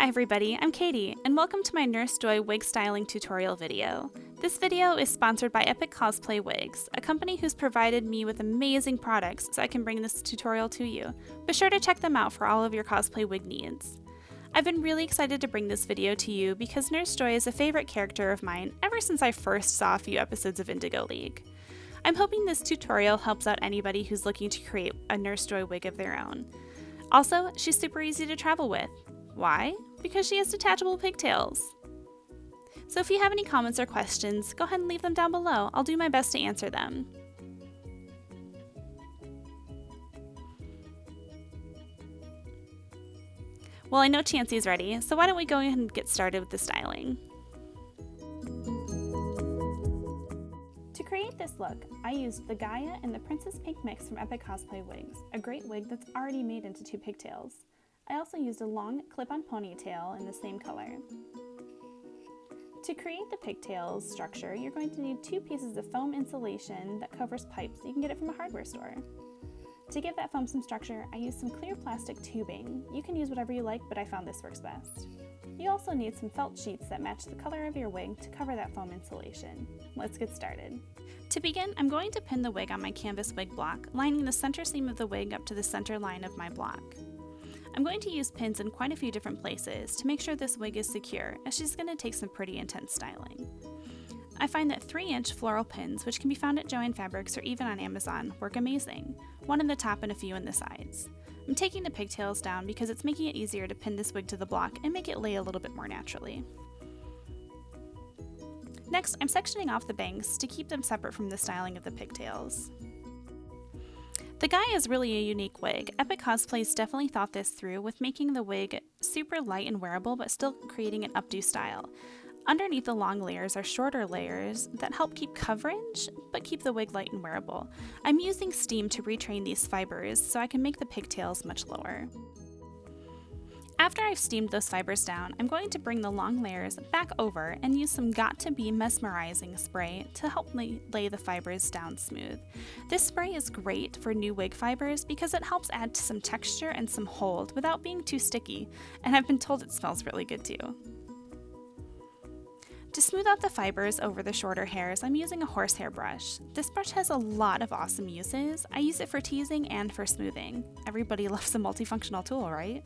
Hi everybody, I'm Katie, and welcome to my Nurse Joy wig styling tutorial video. This video is sponsored by Epic Cosplay Wigs, a company who's provided me with amazing products so I can bring this tutorial to you. Be sure to check them out for all of your cosplay wig needs. I've been really excited to bring this video to you because Nurse Joy is a favorite character of mine ever since I first saw a few episodes of Indigo League. I'm hoping this tutorial helps out anybody who's looking to create a Nurse Joy wig of their own. Also, she's super easy to travel with. Why? Because she has detachable pigtails. So if you have any comments or questions, go ahead and leave them down below. I'll do my best to answer them. Well, I know Chancey's ready, so why don't we go ahead and get started with the styling. To create this look, I used the Gaia and the Princess Pink mix from Epic Cosplay Wigs, a great wig that's already made into two pigtails. I also used a long clip-on ponytail in the same color. To create the pigtails structure, you're going to need two pieces of foam insulation that covers pipes. You can get it from a hardware store. To give that foam some structure, I used some clear plastic tubing. You can use whatever you like, but I found this works best. You also need some felt sheets that match the color of your wig to cover that foam insulation. Let's get started. To begin, I'm going to pin the wig on my canvas wig block, lining the center seam of the wig up to the center line of my block. I'm going to use pins in quite a few different places to make sure this wig is secure, as she's going to take some pretty intense styling. I find that 3-inch floral pins, which can be found at Joann Fabrics or even on Amazon, work amazing, one in the top and a few in the sides. I'm taking the pigtails down because it's making it easier to pin this wig to the block and make it lay a little bit more naturally. Next, I'm sectioning off the bangs to keep them separate from the styling of the pigtails. The Gaia is really a unique wig. Epic Cosplays definitely thought this through with making the wig super light and wearable but still creating an updo style. Underneath the long layers are shorter layers that help keep coverage but keep the wig light and wearable. I'm using steam to retrain these fibers so I can make the pigtails much lower. After I've steamed those fibers down, I'm going to bring the long layers back over and use some Got2b mesmerizing spray to help lay the fibers down smooth. This spray is great for new wig fibers because it helps add some texture and some hold without being too sticky, and I've been told it smells really good too. To smooth out the fibers over the shorter hairs, I'm using a horsehair brush. This brush has a lot of awesome uses. I use it for teasing and for smoothing. Everybody loves a multifunctional tool, right?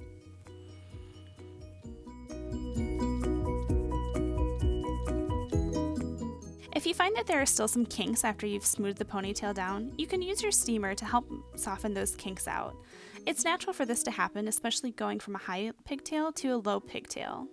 If you find that there are still some kinks after you've smoothed the ponytail down, you can use your steamer to help soften those kinks out. It's natural for this to happen, especially going from a high pigtail to a low pigtail.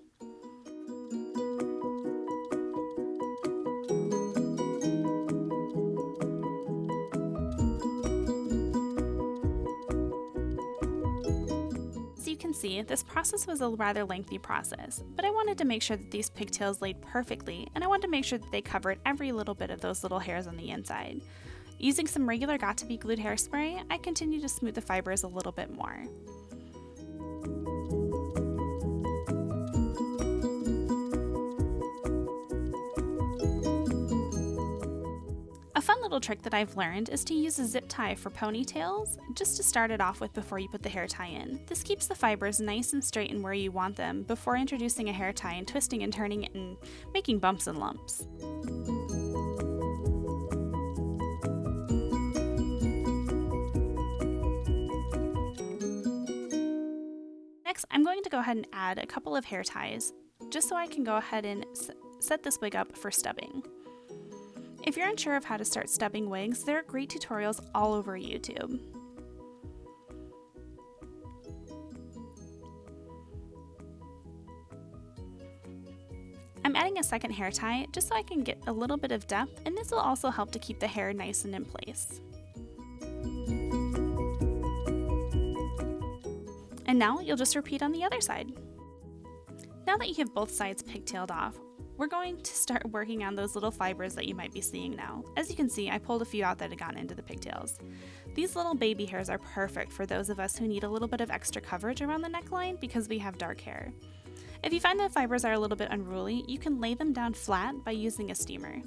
You can see, this process was a rather lengthy process, but I wanted to make sure that these pigtails laid perfectly, and I wanted to make sure that they covered every little bit of those little hairs on the inside. Using some regular Got2b glued hairspray, I continue to smooth the fibers a little bit more. A fun little trick that I've learned is to use a zip tie for ponytails, just to start it off with before you put the hair tie in. This keeps the fibers nice and straight and where you want them before introducing a hair tie and twisting and turning it and making bumps and lumps. Next, I'm going to go ahead and add a couple of hair ties, just so I can go ahead and set this wig up for stubbing. If you're unsure of how to start stubbing wigs, there are great tutorials all over YouTube. I'm adding a second hair tie just so I can get a little bit of depth, and this will also help to keep the hair nice and in place. And now you'll just repeat on the other side. Now that you have both sides pigtailed off, we're going to start working on those little fibers that you might be seeing now. As you can see, I pulled a few out that had gotten into the pigtails. These little baby hairs are perfect for those of us who need a little bit of extra coverage around the neckline because we have dark hair. If you find that fibers are a little bit unruly, you can lay them down flat by using a steamer.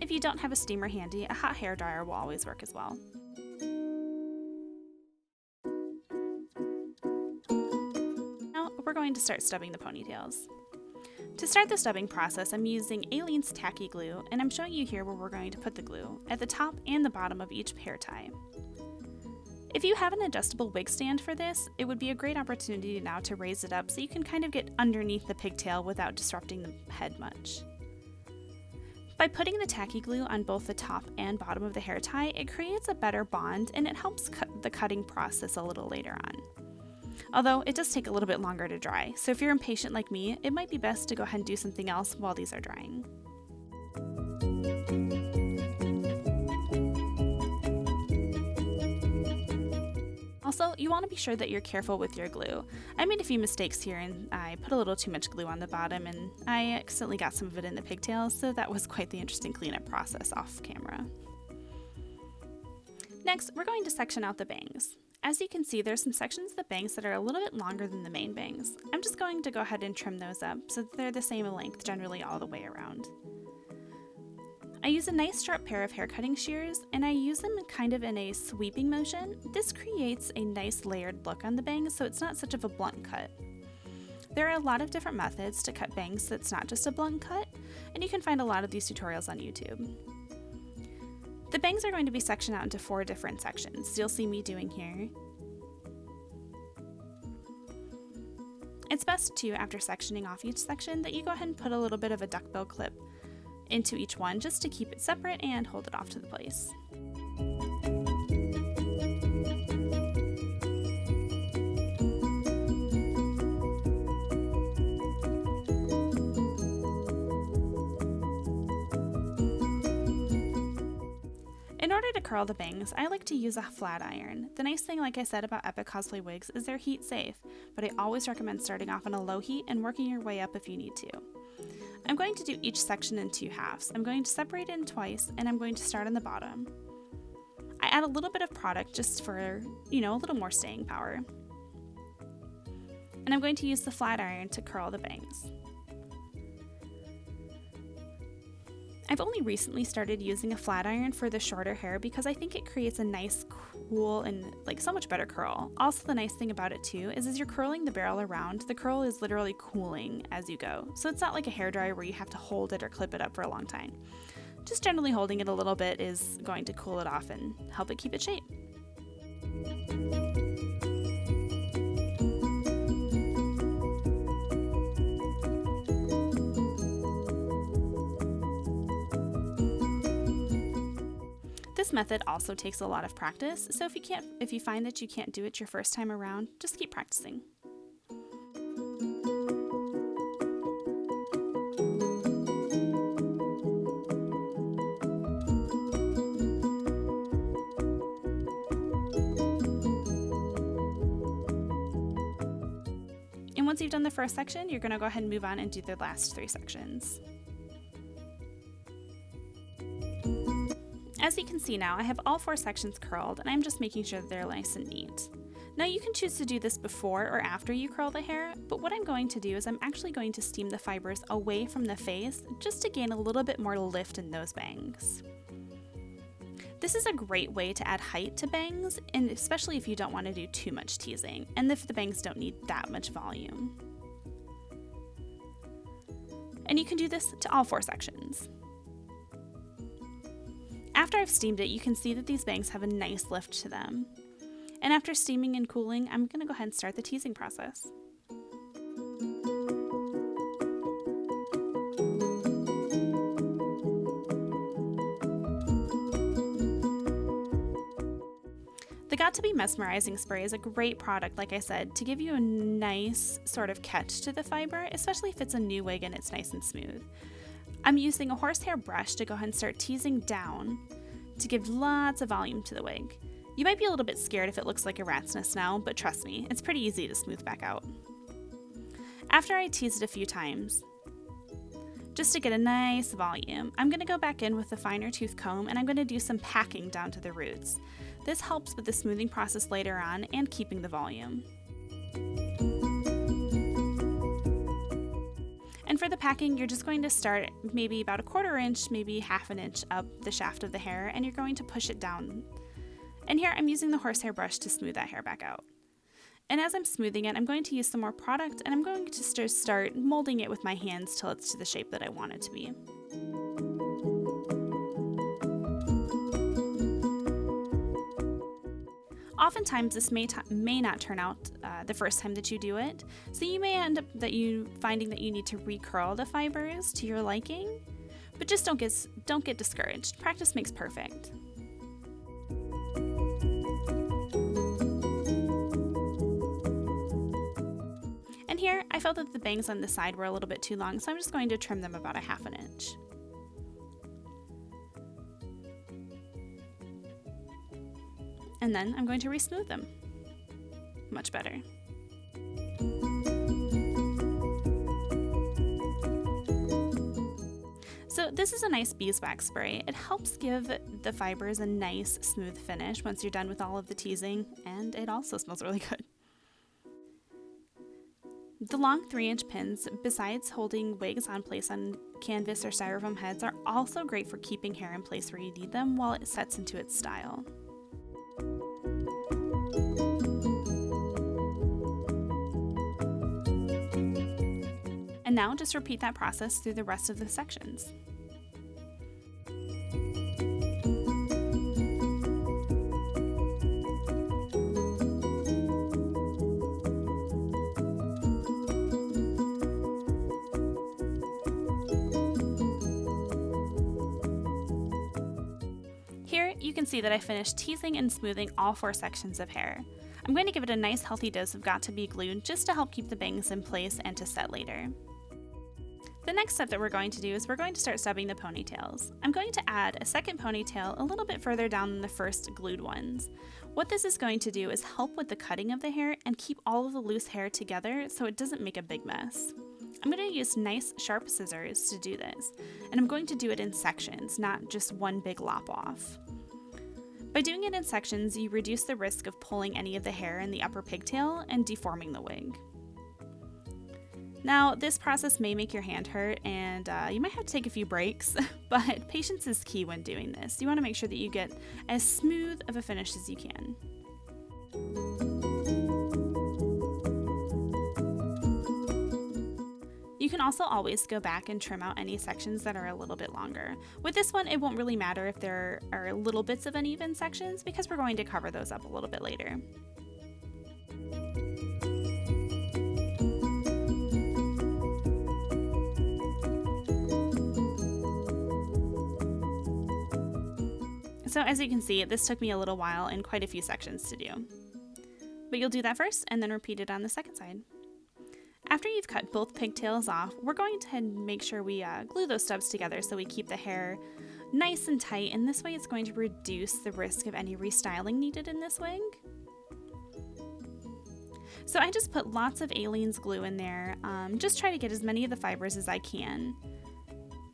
If you don't have a steamer handy, a hot hair dryer will always work as well. we're going to start stubbing the ponytails. To start the stubbing process, I'm using Aileen's tacky glue, and I'm showing you here where we're going to put the glue, at the top and the bottom of each hair tie. If you have an adjustable wig stand for this, it would be a great opportunity now to raise it up so you can kind of get underneath the pigtail without disrupting the head much. By putting the tacky glue on both the top and bottom of the hair tie, it creates a better bond and it helps cut the cutting process a little later on. Although it does take a little bit longer to dry, so if you're impatient like me, it might be best to go ahead and do something else while these are drying. Also, you want to be sure that you're careful with your glue. I made a few mistakes here and I put a little too much glue on the bottom and I accidentally got some of it in the pigtails, so that was quite the interesting cleanup process off camera. Next, we're going to section out the bangs. As you can see, there's some sections of the bangs that are a little bit longer than the main bangs. I'm just going to go ahead and trim those up so that they're the same length generally all the way around. I use a nice sharp pair of hair cutting shears and I use them kind of in a sweeping motion. This creates a nice layered look on the bangs so it's not such of a blunt cut. There are a lot of different methods to cut bangs so it's not just a blunt cut, and you can find a lot of these tutorials on YouTube. The bangs are going to be sectioned out into 4 different sections, you'll see me doing here. It's best too, after sectioning off each section, that you go ahead and put a little bit of a duckbill clip into each one just to keep it separate and hold it off to the place. In order to curl the bangs, I like to use a flat iron. The nice thing, like I said about Epic Cosplay wigs, is they're heat safe, but I always recommend starting off on a low heat and working your way up if you need to. I'm going to do each section in 2 halves. I'm going to separate it in twice, and I'm going to start on the bottom. I add a little bit of product just for, a little more staying power. And I'm going to use the flat iron to curl the bangs. I've only recently started using a flat iron for the shorter hair because I think it creates a nice, cool, and so much better curl. Also, the nice thing about it too is as you're curling the barrel around, the curl is literally cooling as you go. So it's not like a hairdryer where you have to hold it or clip it up for a long time. Just generally holding it a little bit is going to cool it off and help it keep its shape. This method also takes a lot of practice, so if you find that you can't do it your first time around, just keep practicing. And once you've done the first section, you're going to go ahead and move on and do the last 3 sections. As you can see now, I have all 4 sections curled, and I'm just making sure that they're nice and neat. Now you can choose to do this before or after you curl the hair, but what I'm going to do is I'm actually going to steam the fibers away from the face just to gain a little bit more lift in those bangs. This is a great way to add height to bangs, and especially if you don't want to do too much teasing, and if the bangs don't need that much volume. And you can do this to all 4 sections. After I've steamed it, you can see that these bangs have a nice lift to them. And after steaming and cooling, I'm going to go ahead and start the teasing process. The Got to Be Mesmerizing spray is a great product, like I said, to give you a nice sort of catch to the fiber, especially if it's a new wig and it's nice and smooth. I'm using a horsehair brush to go ahead and start teasing down to give lots of volume to the wig. You might be a little bit scared if it looks like a rat's nest now, but trust me, it's pretty easy to smooth back out. After I tease it a few times, just to get a nice volume, I'm going to go back in with a finer tooth comb and I'm going to do some packing down to the roots. This helps with the smoothing process later on and keeping the volume. And for the packing, you're just going to start maybe about 1/4 inch, maybe 1/2 inch up the shaft of the hair, and you're going to push it down. And here I'm using the horsehair brush to smooth that hair back out. And as I'm smoothing it, I'm going to use some more product and I'm going to start molding it with my hands till it's to the shape that I want it to be. Oftentimes this may not turn out the first time that you do it, so you may end up finding that you need to recurl the fibers to your liking, but just don't get discouraged. Practice makes perfect. And here I felt that the bangs on the side were a little bit too long, so I'm just going to trim them about 1/2 inch. And then I'm going to re-smooth them. Much better. So this is a nice beeswax spray. It helps give the fibers a nice smooth finish once you're done with all of the teasing, and it also smells really good. The long 3-inch pins, besides holding wigs on place on canvas or styrofoam heads, are also great for keeping hair in place where you need them while it sets into its style. And now just repeat that process through the rest of the sections. Here you can see that I finished teasing and smoothing all 4 sections of hair. I'm going to give it a nice healthy dose of Got2b glue just to help keep the bangs in place and to set later. The next step that we're going to do is we're going to start stubbing the ponytails. I'm going to add a second ponytail a little bit further down than the first glued ones. What this is going to do is help with the cutting of the hair and keep all of the loose hair together so it doesn't make a big mess. I'm going to use nice sharp scissors to do this, and I'm going to do it in sections, not just one big lop off. By doing it in sections, you reduce the risk of pulling any of the hair in the upper pigtail and deforming the wig. Now, this process may make your hand hurt and you might have to take a few breaks, but patience is key when doing this. You want to make sure that you get as smooth of a finish as you can. You can also always go back and trim out any sections that are a little bit longer. With this one, it won't really matter if there are little bits of uneven sections because we're going to cover those up a little bit later. So as you can see, this took me a little while and quite a few sections to do. But you'll do that first and then repeat it on the second side. After you've cut both pigtails off, we're going to make sure we glue those stubs together so we keep the hair nice and tight, and this way it's going to reduce the risk of any restyling needed in this wig. So I just put lots of Aileen's glue in there, just try to get as many of the fibers as I can.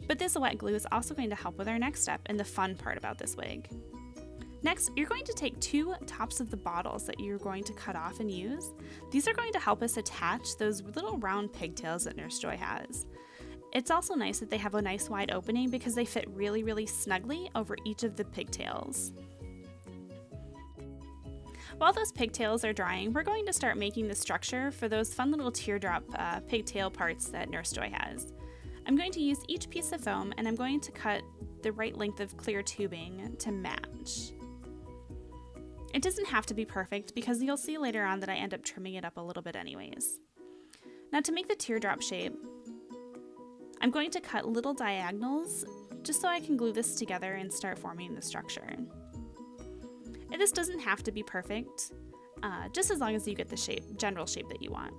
But this wet glue is also going to help with our next step and the fun part about this wig. Next, you're going to take 2 tops of the bottles that you're going to cut off and use. These are going to help us attach those little round pigtails that Nurse Joy has. It's also nice that they have a nice wide opening because they fit really, really snugly over each of the pigtails. While those pigtails are drying, we're going to start making the structure for those fun little teardrop pigtail parts that Nurse Joy has. I'm going to use each piece of foam and I'm going to cut the right length of clear tubing to match. It doesn't have to be perfect because you'll see later on that I end up trimming it up a little bit anyways. Now to make the teardrop shape, I'm going to cut little diagonals just so I can glue this together and start forming the structure. And this doesn't have to be perfect, just as long as you get the general shape that you want.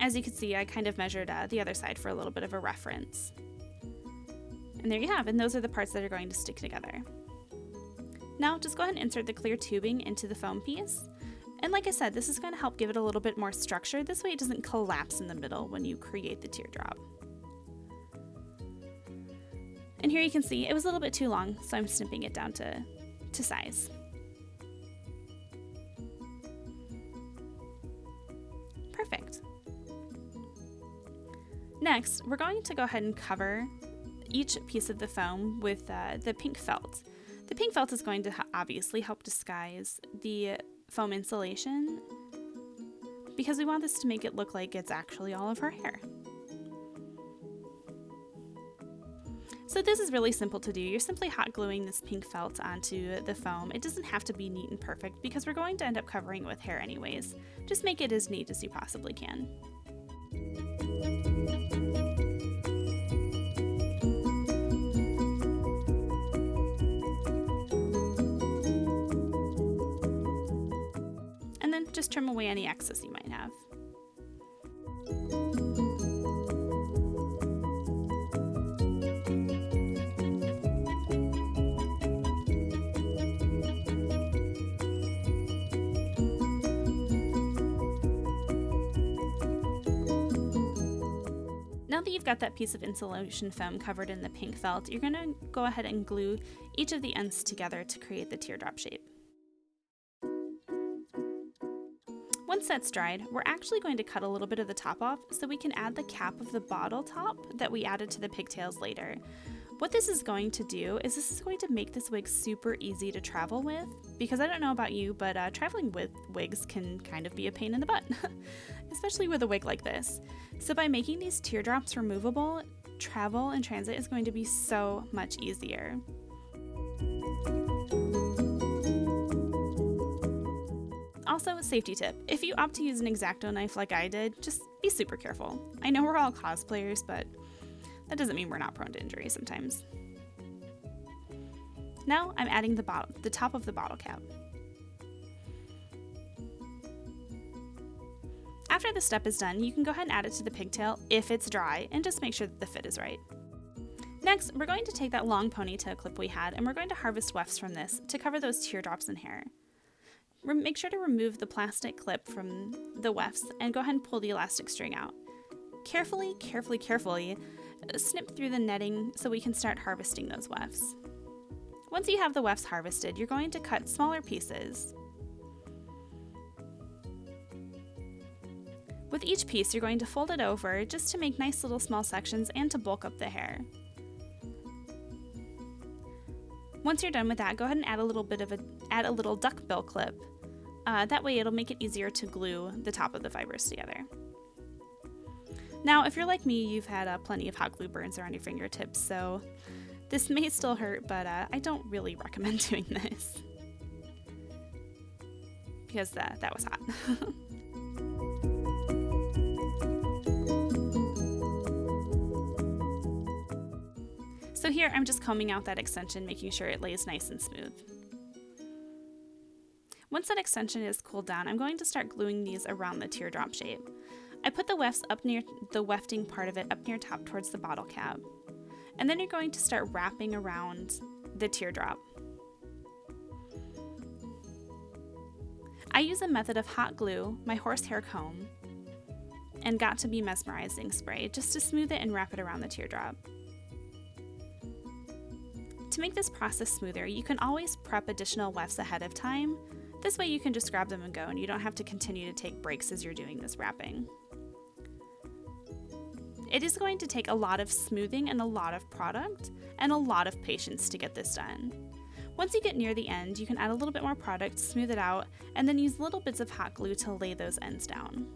As you can see, I kind of measured the other side for a little bit of a reference. And there you have, and those are the parts that are going to stick together. Now just go ahead and insert the clear tubing into the foam piece. And like I said, this is going to help give it a little bit more structure. This way it doesn't collapse in the middle when you create the teardrop. And here you can see it was a little bit too long, so I'm snipping it down to size. Perfect. Next, we're going to go ahead and cover each piece of the foam with the pink felt. The pink felt is going to obviously help disguise the foam insulation because we want this to make it look like it's actually all of her hair. So this is really simple to do. You're simply hot gluing this pink felt onto the foam. It doesn't have to be neat and perfect because we're going to end up covering it with hair anyways. Just make it as neat as you possibly can. And then just trim away any excess you might have. Now that you've got that piece of insulation foam covered in the pink felt, you're going to go ahead and glue each of the ends together to create the teardrop shape. Once that's dried, we're actually going to cut a little bit of the top off so we can add the cap of the bottle top that we added to the pigtails later. What this is going to do is this is going to make this wig super easy to travel with, because I don't know about you, but traveling with wigs can kind of be a pain in the butt, especially with a wig like this. So by making these teardrops removable, travel and transit is going to be so much easier. Also, safety tip, if you opt to use an X-Acto knife like I did, just be super careful. I know we're all cosplayers, but that doesn't mean we're not prone to injury sometimes. Now I'm adding the top of the bottle cap. After this step is done, you can go ahead and add it to the pigtail if it's dry and just make sure that the fit is right. Next, we're going to take that long ponytail clip we had and we're going to harvest wefts from this to cover those teardrops in hair. Make sure to remove the plastic clip from the wefts and go ahead and pull the elastic string out. Carefully snip through the netting so we can start harvesting those wefts. Once you have the wefts harvested, you're going to cut smaller pieces. With each piece, you're going to fold it over just to make nice little small sections and to bulk up the hair. Once you're done with that, go ahead and add a little duckbill clip. That way it'll make it easier to glue the top of the fibers together. Now, if you're like me, you've had plenty of hot glue burns around your fingertips, so this may still hurt, but I don't really recommend doing this because that was hot. So here I'm just combing out that extension, making sure it lays nice and smooth. Once that extension is cooled down, I'm going to start gluing these around the teardrop shape. I put the wefts up near the wefting part of it up near top towards the bottle cap. And then you're going to start wrapping around the teardrop. I use a method of hot glue, my horsehair comb, and Got to Be Mesmerizing spray just to smooth it and wrap it around the teardrop. To make this process smoother, you can always prep additional wefts ahead of time. This way you can just grab them and go and you don't have to continue to take breaks as you're doing this wrapping. It is going to take a lot of smoothing and a lot of product and a lot of patience to get this done. Once you get near the end, you can add a little bit more product, smooth it out, and then use little bits of hot glue to lay those ends down.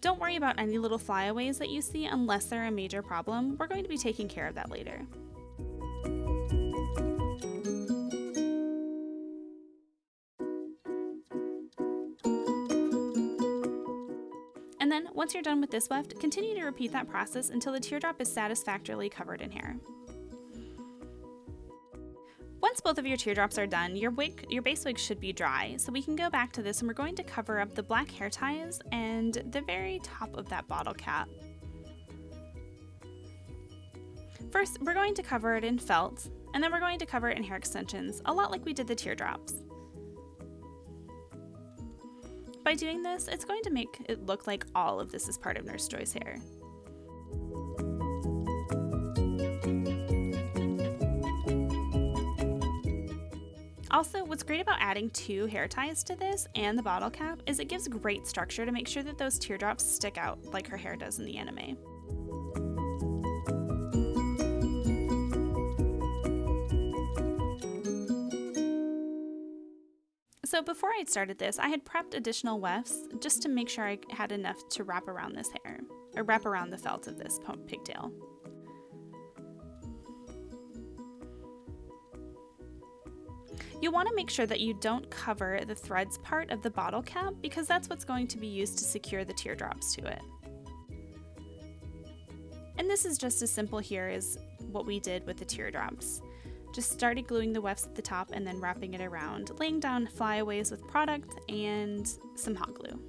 Don't worry about any little flyaways that you see unless they're a major problem. We're going to be taking care of that later. And then, once you're done with this weft, continue to repeat that process until the teardrop is satisfactorily covered in hair. Once both of your teardrops are done, your base wig should be dry, so we can go back to this and we're going to cover up the black hair ties and the very top of that bottle cap. First, we're going to cover it in felt, and then we're going to cover it in hair extensions, a lot like we did the teardrops. By doing this, it's going to make it look like all of this is part of Nurse Joy's hair. Also, what's great about adding 2 hair ties to this and the bottle cap is it gives great structure to make sure that those teardrops stick out like her hair does in the anime. So before I started this, I had prepped additional wefts just to make sure I had enough to wrap around this hair, or wrap around the felt of this pigtail. You want to make sure that you don't cover the threads part of the bottle cap because that's what's going to be used to secure the teardrops to it. And this is just as simple here as what we did with the teardrops. Just started gluing the wefts at the top and then wrapping it around, laying down flyaways with product and some hot glue.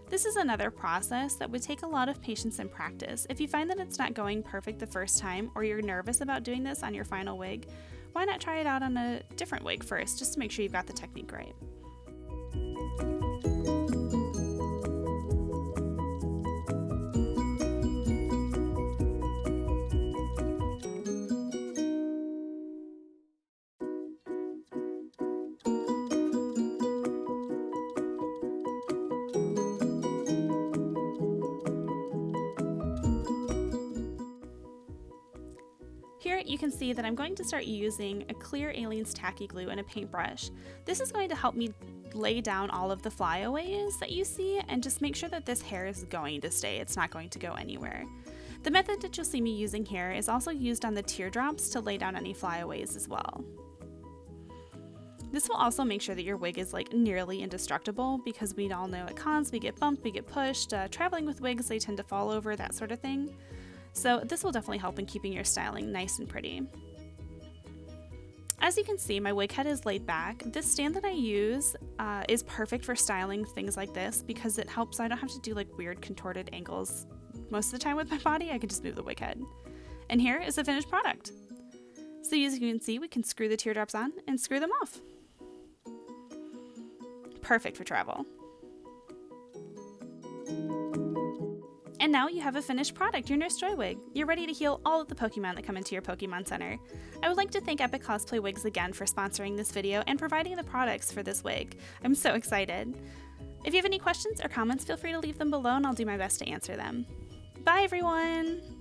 This is another process that would take a lot of patience and practice. If you find that it's not going perfect the first time or you're nervous about doing this on your final wig, why not try it out on a different wig first just to make sure you've got the technique right. Here you can see that I'm going to start using a clear Aileen's tacky glue and a paintbrush. This is going to help me lay down all of the flyaways that you see and just make sure that this hair is going to stay. It's not going to go anywhere. The method that you'll see me using here is also used on the teardrops to lay down any flyaways as well. This will also make sure that your wig is like nearly indestructible because we all know at cons we get bumped, we get pushed, traveling with wigs they tend to fall over, that sort of thing. So this will definitely help in keeping your styling nice and pretty. As you can see, my wig head is laid back. This stand that I use is perfect for styling things like this because it helps I don't have to do like weird contorted angles most of the time with my body. I can just move the wig head. And here is the finished product. So as you can see, we can screw the teardrops on and screw them off. Perfect for travel. And now you have a finished product, your Nurse Joy wig. You're ready to heal all of the Pokemon that come into your Pokemon Center. I would like to thank Epic Cosplay Wigs again for sponsoring this video and providing the products for this wig. I'm so excited. If you have any questions or comments, feel free to leave them below and I'll do my best to answer them. Bye everyone!